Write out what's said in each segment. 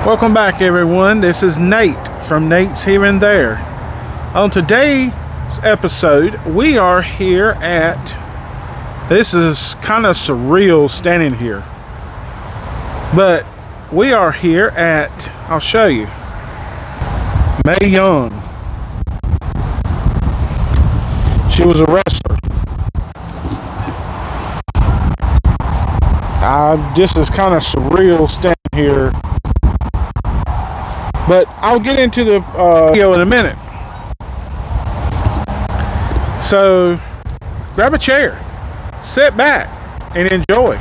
Welcome back, everyone. This is Nate from Nate's Here and There. On today's episode, we are here at, this is kind of surreal standing here, but we are here at, I'll show you, Mae Young. She was a wrestler. This is kind of surreal standing here, but I'll get into the video in a minute. So grab a chair, sit back, and enjoy.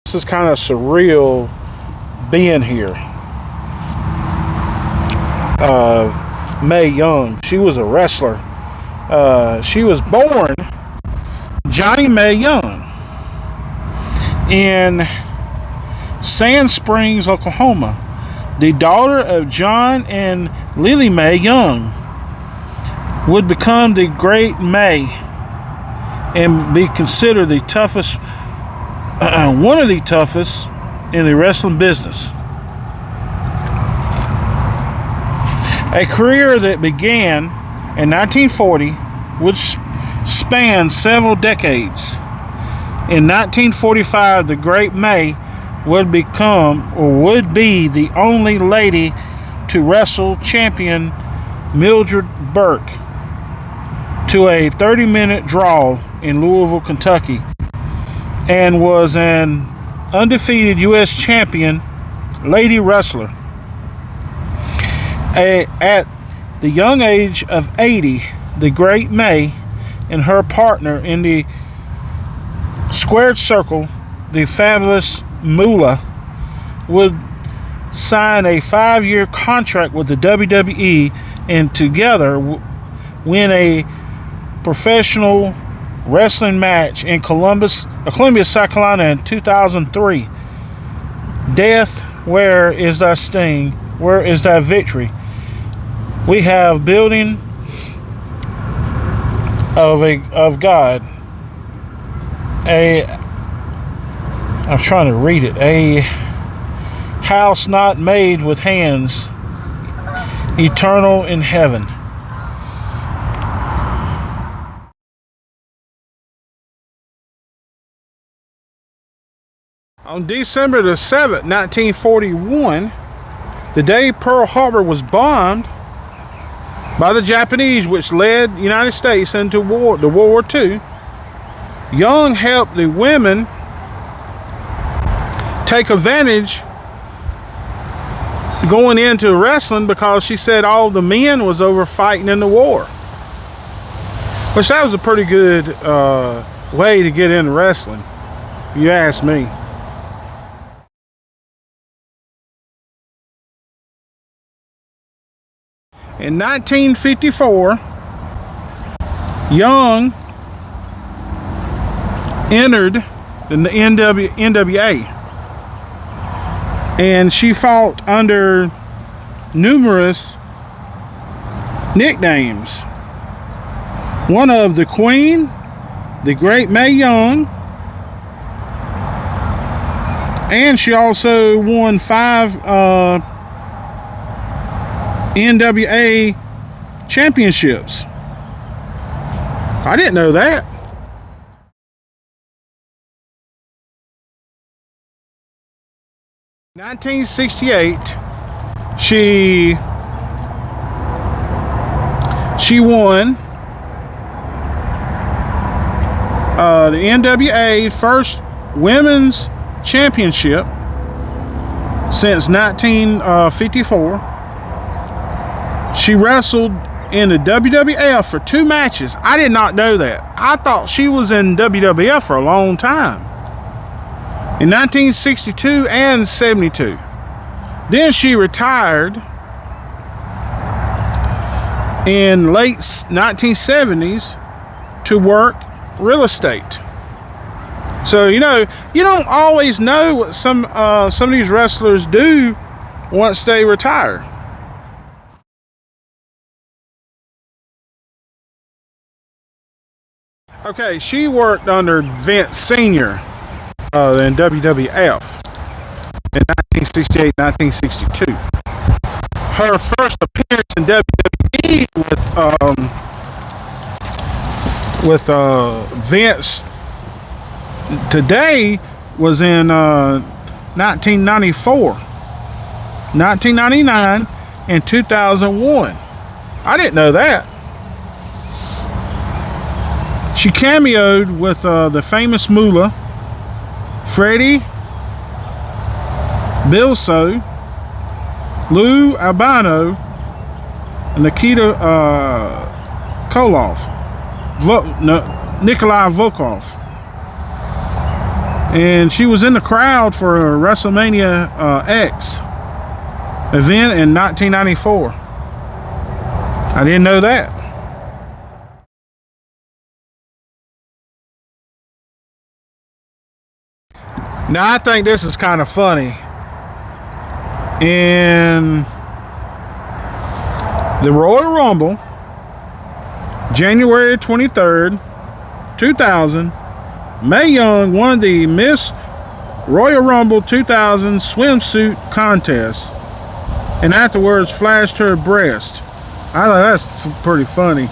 This is kind of surreal being here. Mae Young, she was a wrestler. She was born Johnnie Mae Young in Sand Springs, Oklahoma. The daughter of John and Lily Mae Young would become the Great Mae and be considered the toughest, one of the toughest in the wrestling business. A career that began in 1940 would span several decades. In 1945, the Great Mae would become, or would be, the only lady to wrestle champion Mildred Burke to a 30-minute draw in Louisville, Kentucky, and was an undefeated U.S. champion lady wrestler. At the young age of 80, the Great Mae and her partner in the squared circle, the Fabulous Moolah, would sign a 5-year contract with the WWE and together win a professional wrestling match in Columbia, South Carolina in 2003. Death, where is thy sting? Where is thy victory? We have building of God. I'm trying to read it. A house not made with hands, eternal in heaven. On December the 7th, 1941, the day Pearl Harbor was bombed by the Japanese, which led the United States into World War II, Young helped the women take advantage going into wrestling because she said all the men was over fighting in the war. Which that was a pretty good way to get into wrestling, if you ask me. In 1954, Young entered the NWA, and she fought under numerous nicknames. One of the Queen, the Great Mae Young, and she also won 5 NWA championships. I didn't know that. In 1968, she won the NWA first women's championship since 1954. She wrestled in the WWF for 2 matches. I did not know that. I thought she was in WWF for a long time. In 1962 and 72. Then she retired in late 1970s to work real estate. So, you know, you don't always know what some of these wrestlers do once they retire. Okay, she worked under Vince Sr. In WWF in 1968, 1962. Her first appearance in WWE with Vince today was in 1994, 1999, and 2001. I didn't know that. She cameoed with the famous Moolah, Freddie, Bilso, Lou Albano, and Nikita Koloff, Nikolai Volkov. And she was in the crowd for a WrestleMania X event in 1994. I didn't know that. Now, I think this is kind of funny. In the Royal Rumble, January 23rd, 2000, Mae Young won the Miss Royal Rumble 2000 swimsuit contest and afterwards flashed her breast. I thought that's pretty funny.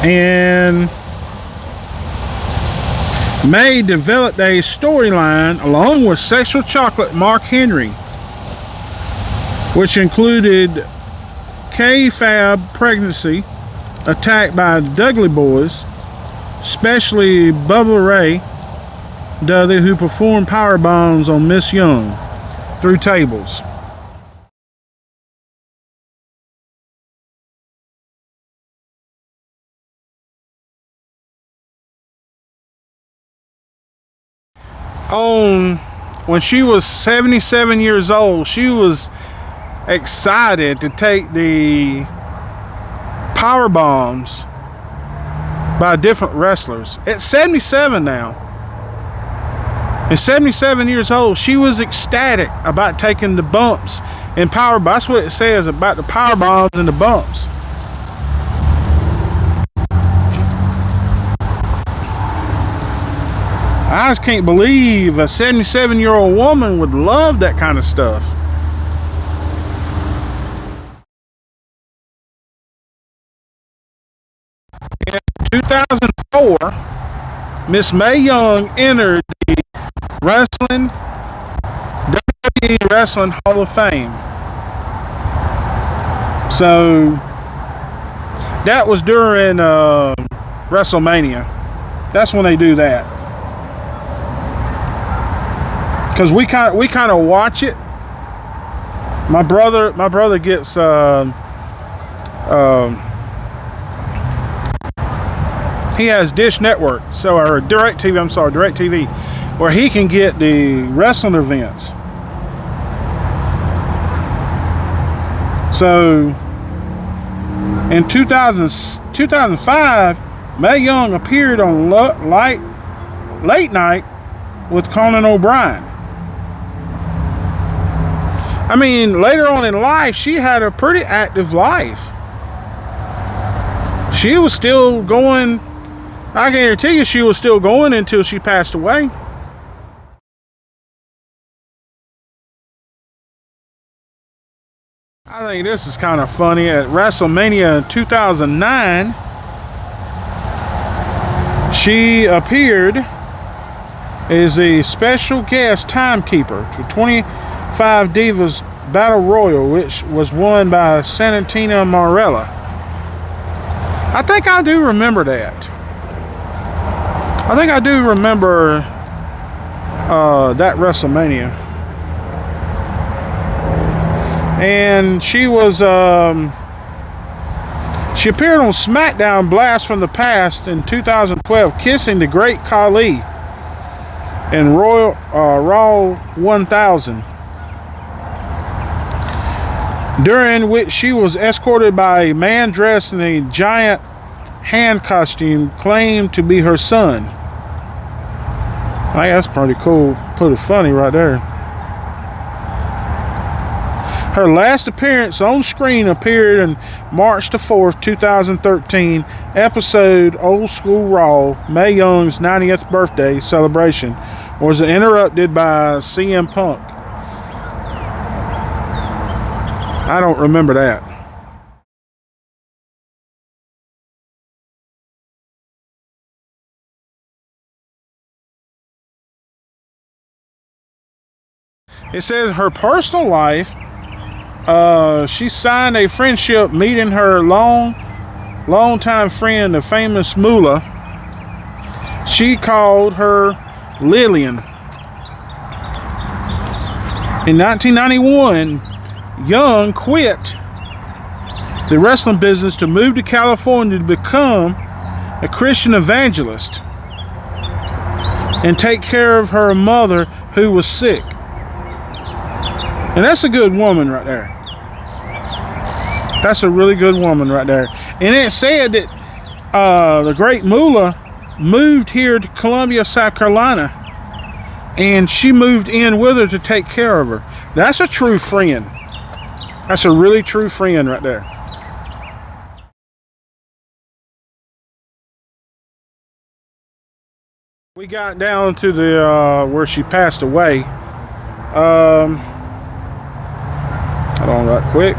And Mae developed a storyline along with Sexual Chocolate Mark Henry, which included K-Fab pregnancy, attacked by the Dudley Boys, especially Bubba Ray Dudley, who performed power bombs on Miss Young through tables. When she was 77 years old, she was excited to take the power bombs by different wrestlers. At 77 now, at 77 years old, she was ecstatic about taking the bumps and power bombs. That's what it says about the power bombs and the bumps. I just can't believe a 77-year-old woman would love that kind of stuff. In 2004, Miss Mae Young entered the WWE Wrestling Hall of Fame. So that was during WrestleMania. That's when they do that. Because we kind of watch it. My brother gets he has Dish Network, or DirecTV, where he can get the wrestling events. So in 2005, Mae Young appeared on Late Night with Conan O'Brien. I mean, later on in life, she had a pretty active life. She was still going, I guarantee you she was still going until she passed away. I think this is kind of funny. At WrestleMania 2009, she appeared as a special guest timekeeper for 25 Divas Battle Royal, which was won by Santina Marella. I think I do remember that. I think I do remember that WrestleMania. And she was she appeared on SmackDown Blast from the Past in 2012, kissing the Great Khali in Raw 1000, during which she was escorted by a man dressed in a giant hand costume claimed to be her son. think that's pretty cool. Pretty funny right there. Her last appearance on screen appeared on March the 4th, 2013, episode Old School Raw, Mae Young's 90th birthday celebration, was interrupted by CM Punk. I don't remember that. It says her personal life. She signed a friendship meeting her long-time friend, the famous Moolah. She called her Lillian. In 1991, Young quit the wrestling business to move to California to become a Christian evangelist and take care of her mother who was sick. And that's a good woman right there. That's a really good woman right there. And it said that the great Moolah moved here to Columbia, South Carolina, and she moved in with her to take care of her. That's a true friend. That's a really true friend right there. We got down to the where she passed away. Hold on right quick.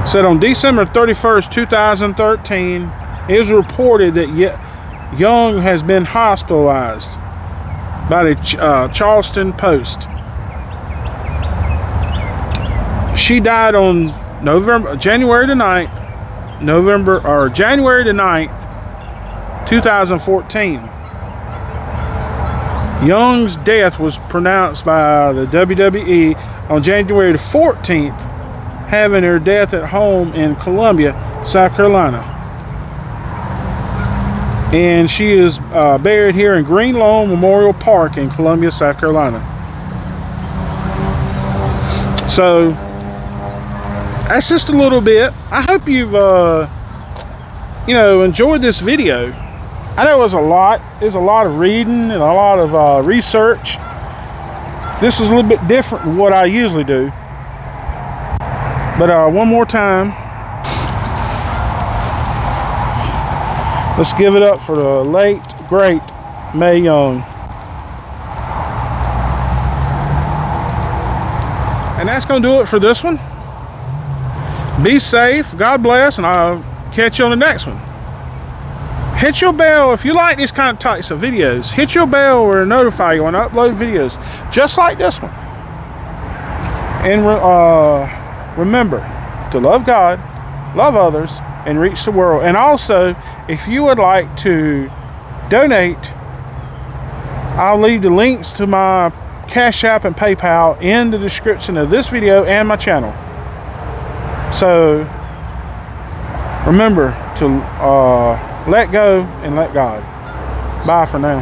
Said on December 31st, 2013, it was reported that Young has been hospitalized by the Charleston Post. She died on January the 9th, 2014. Young's death was pronounced by the WWE on January the 14th, having her death at home in Columbia, South Carolina. And she is buried here in Green Lawn Memorial Park in Columbia, South Carolina. So that's just a little bit. I hope you've enjoyed this video. I know it was a lot. There's a lot of reading and a lot of research. This is a little bit different than what I usually do. But one more time, let's give it up for the late, great Mae Young. And that's going to do it for this one. Be safe, God bless, and I'll catch you on the next one. Hit your bell if you like these kind of types of videos. Hit your bell or notify you when I upload videos just like this one. And remember to love God, love others, and reach the world. And also, if you would like to donate, I'll leave the links to my Cash App and PayPal in the description of this video and my channel. So remember to let go and let God. Bye for now.